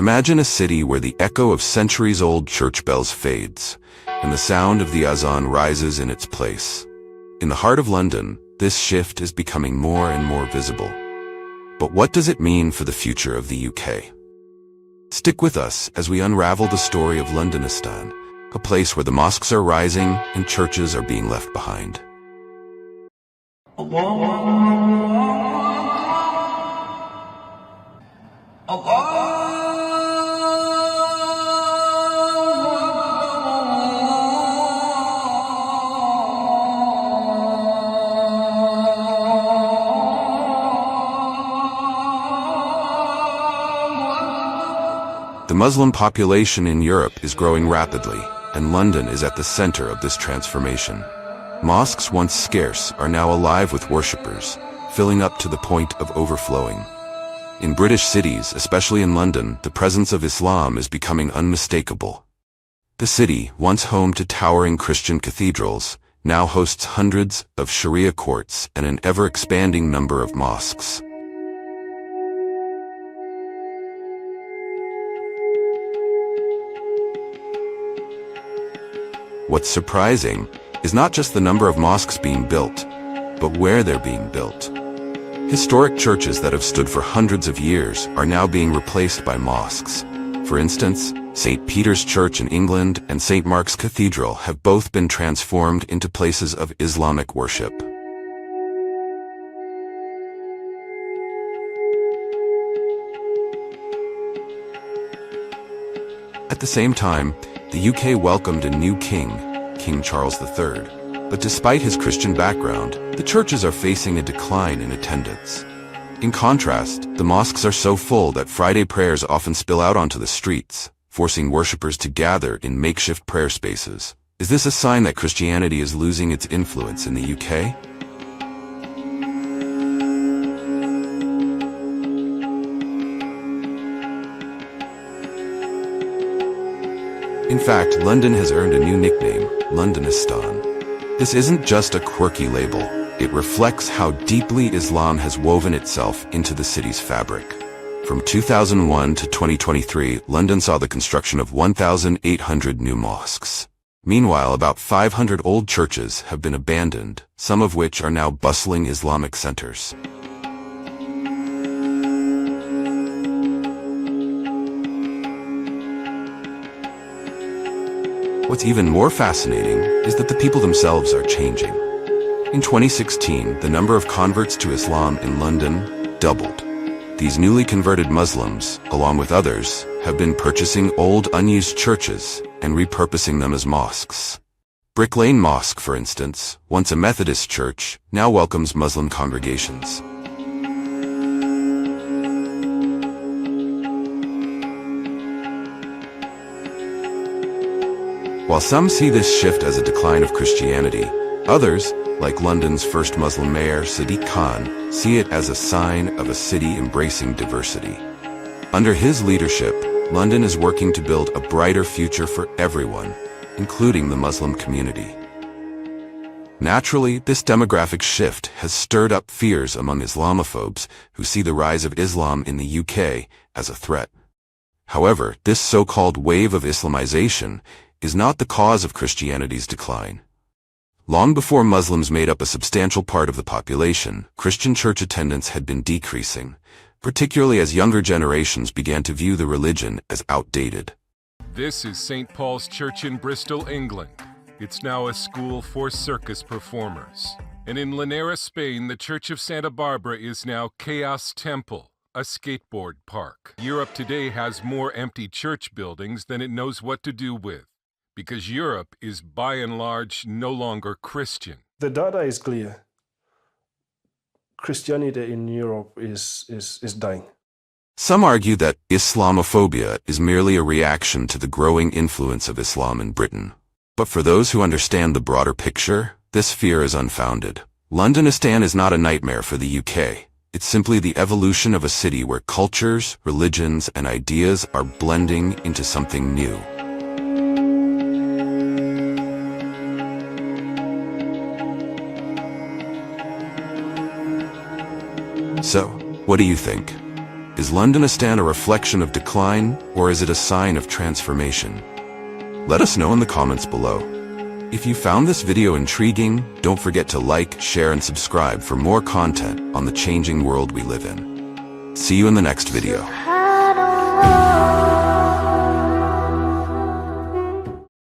Imagine a city where the echo of centuries-old church bells fades, and the sound of the Adzan rises in its place. In the heart of London, this shift is becoming more and more visible. But what does it mean for the future of the UK? Stick with us as we unravel the story of Londonistan, a place where the mosques are rising and churches are being left behind. The Muslim population in Europe is growing rapidly, and London is at the center of this transformation. Mosques once scarce are now alive with worshippers, filling up to the point of overflowing. In British cities, especially in London, the presence of Islam is becoming unmistakable. The city, once home to towering Christian cathedrals, now hosts hundreds of Sharia courts and an ever-expanding number of mosques. What's surprising is not just the number of mosques being built, but where they're being built. Historic churches that have stood for hundreds of years are now being replaced by mosques. For instance, St. Peter's Church in England and St. Mark's Cathedral have both been transformed into places of Islamic worship. At the same time, the UK welcomed a new king, King Charles III. But despite his Christian background, the churches are facing a decline in attendance. In contrast, the mosques are so full that Friday prayers often spill out onto the streets, forcing worshippers to gather in makeshift prayer spaces. Is this a sign that Christianity is losing its influence in the UK? In fact, London has earned a new nickname, Londonistan. This isn't just a quirky label. It reflects how deeply Islam has woven itself into the city's fabric. From 2001 to 2023, London saw the construction of 1,800 new mosques. Meanwhile, about 500 old churches have been abandoned, some of which are now bustling Islamic centers. What's even more fascinating is that the people themselves are changing. In 2016, the number of converts to Islam in London doubled. These newly converted Muslims, along with others, have been purchasing old unused churches and repurposing them as mosques. Brick Lane Mosque, for instance, once a Methodist church, now welcomes Muslim congregations. While some see this shift as a decline of Christianity, others, like London's first Muslim mayor, Sadiq Khan, see it as a sign of a city embracing diversity. Under his leadership, London is working to build a brighter future for everyone, including the Muslim community. Naturally, this demographic shift has stirred up fears among Islamophobes who see the rise of Islam in the UK as a threat. However, this so-called wave of Islamization is not the cause of Christianity's decline. Long before Muslims made up a substantial part of the population, Christian church attendance had been decreasing, particularly as younger generations began to view the religion as outdated. This is St. Paul's Church in Bristol, England. It's now a school for circus performers. And in Linares, Spain, the Church of Santa Barbara is now Chaos Temple, a skateboard park. Europe today has more empty church buildings than it knows what to do with, because Europe is by and large no longer Christian. The data is clear. Christianity in Europe is dying. Some argue that Islamophobia is merely a reaction to the growing influence of Islam in Britain. But for those who understand the broader picture, this fear is unfounded. Londonistan is not a nightmare for the UK. It's simply the evolution of a city where cultures, religions, and ideas are blending into something new. So, what do you think? Is Londonistan a reflection of decline, or is it a sign of transformation? Let us know in the comments below. If you found this video intriguing, don't forget to like, share, and subscribe for more content on the changing world we live in. See you in the next video.